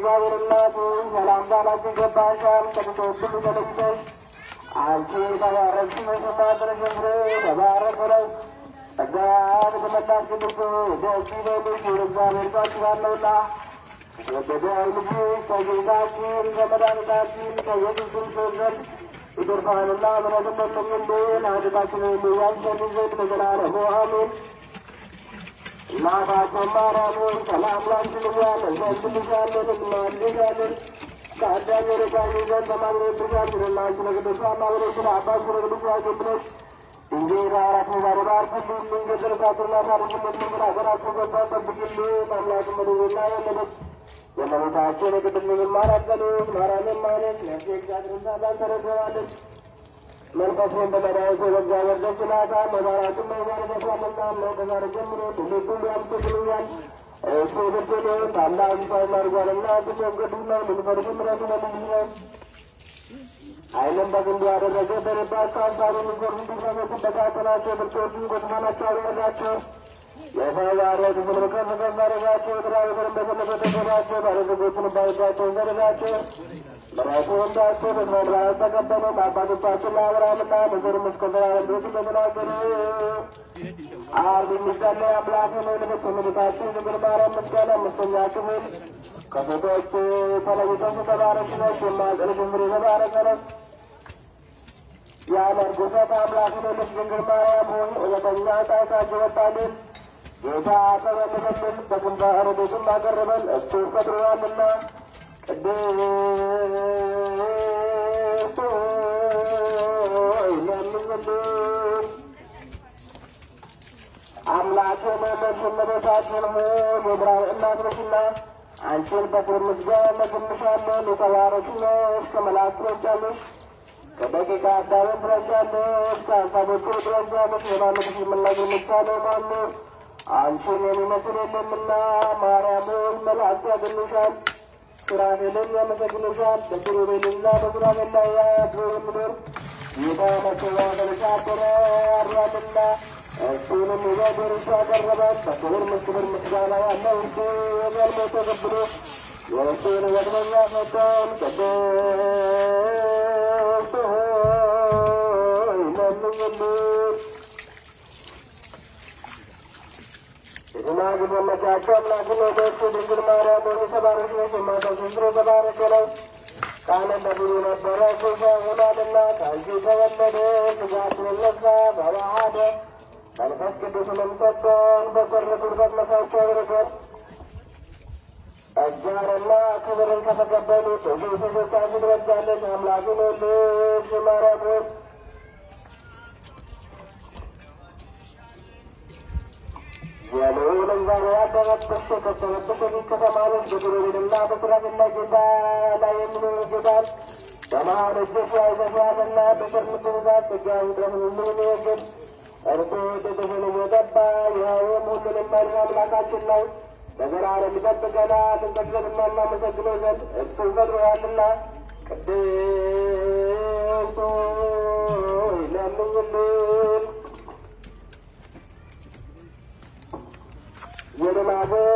የእግዚአብሔር እናቱ ሰላምታ ላንቺ ይገባሻል። ከሴቶች ሁሉ ተለይተሽ አንቺ የተባረክሽ ነሽ። የማኅፀንሽ ፍሬ የተባረከ ነው። ጸጋን የተመላሽ ቅድስት ሆይ ደስ ይበልሽ፣ የእግዚአብሔር ቃል ነውና የተወደደው ልጅሽ ከጌታችን ከመድኃኒታችን ከኢየሱስ ክርስቶስ ዘንድ ይቅርታንና ምሕረትን ለምኝልን ኃጢአታችንን ሁሉ ያስተሰርይ ዘንድ ለዘላለሙ አሜን። እናታችን ማርያም ሆይ ሰላም ላንቺ እንላለን፣ እንሰግድልሻለን፣ እንማልድሻለን። ከአዳም የረዳን ዘንድ ተማምነንብሻል። አንቺ ለቅዱሳን ማኅበሮች ለአባትሽ ለቅዱስ ያዕቆብ ብለሽ እንዴት አራት ዛሬ ባርክልኝ። ገደልካትና ታሪክነት ምንግን ሀገራችን ገባ ጠብቅልን። አምላክን መድብና የወለደች የእመቤታችን የቅድስት ድንግል ማርያም ጸሎት ማርያምን ማለት ነፍሴ እግዚአብሔርን ታላቅ ተረድረዋለች። መንፈሴን በመድኃኒቴ በእግዚአብሔር ደስ ይላታል። መባራቱን መባረከቷልና ነው ከዛሬ ጀምሮ ትውልድ ሁሉ ያመሰግኑኛል። እሱ ብርቱን ታላቅ ይፋይ ማርጓልና ትሞገዱ ነው። ልንፈርስ ምረቱ መልስ ነው። ኃይልን በግንዱ ያደረገ በልባቸው አንሳሩ ሚጎር እንዲሰመቱ በታተናቸው ብርቶቹን በዙፋናቸው አደረጋቸው። የተባረኩ ፍቅር ከፍ ከፍ አደረጋቸው። ትራዊትን በሰለበት ተገባቸው። ባለዘጎችን ባይዛቸውን ዘረጋቸው። ምሕረቱ እንዳቸው በእስራኤል ተቀበሉ። በአባቶቻችን ለአብርሃምና ለዘርም እስከ ዘላለም ድረስ እንደተናገሩ አብ የሚጸለይ አምላክን ወለደች። እመቤታችን ድንግል ማርያም ምስጋና አምስተኛ ክፍል ከሴቶች ተለይተሽ የተባረክሽ ነሽ። የማኅፀንሽ ፍሬ የተባረከ ነው። ያመርጉሰት አምላክን ወለደች ድንግል ማርያም ሆይ እውነተኛ ጣዖታች ወጣልን። ጌታ ተመለሰልን፣ በግንባር ረድኤቱን አቀረበን። እሱ ፈጥሮናልና ቅድስት ሆይ ለምኝልን። አምላክን ወለድሽ እመቤታችን ሆይ የብርሃን እናት ነሽና አንቺን በክብር ምስጋና እናመሰግንሻለን። የተባረክሽ ነሽ፣ ከመላእክት ትበልጫለሽ፣ ከደቂቀ አዳም ትበልጫለሽ፣ ከአንሳቦቹ ትበልጫለሽ። የማንነትሽ መናገር የሚቻለው ማን ነው? አንቺን የሚመስል የለምና ማርያም ሆይ መላእክት ያገኙሻል፣ ሱራፌልም ያመሰግኑሻል። በኪሩቤልና በሱራፌል ላይ አድሮ የሚኖር ጌታ መሠዊያ ተሻገረ አድሯልና እሱንም ወደ እርሱ አቀረባት። በክብር ምስጋና ያለው እርሱ ያልሞተ ተቀብሎ የእሱን ወድመኛ ሰጠን። ቅድስት ሆይ ለምኝልን። የድናግል መመኪያቸው አምላክን ወለድሽ ድንግል ማርያም ሆይ የተባረክሽ ነሽ። የማኅፀንሽ ፍሬ የተባረከ ነው። ቃል በድሮ ነበረ ሥጋ ሆኗልና ከአንቺ ተወለደ። ሥጋችንን ነሣ ተዋሐደ፣ መንፈስ ቅዱስንም ሰጠን። በሠሩት ውርደት መሳቸው በረከት ጸጋንና ክብርን ከተቀበሉት ሴቶች አንቺ ትበልጫለሽ። አምላክን ወለድሽ ማርያም ሆይ የልዑል እግዚአብሔር ያደረብሽ የከበረብሽ የፊት ከተማሮች በኪሩቤልና በሱራፌል ላይ ጌታ ላይ የሚኖር ጌታን በመሃል እጅሽ ያይዘሻልና በቸርነቱ ብዛት ጸጋው ይድረስ ሁሉ የሚወግድ እርሱ ጥቅሽን እየገባ ይኸውም ሁሉንም መሪ አምላካችን ነው። በዘላለም ይጠብቀናል። እንሰግድና እናመሰግነው ዘንድ እሱ ፈጥሮናልና። ቅድስት ሆይ ለምኝልን። የደናግል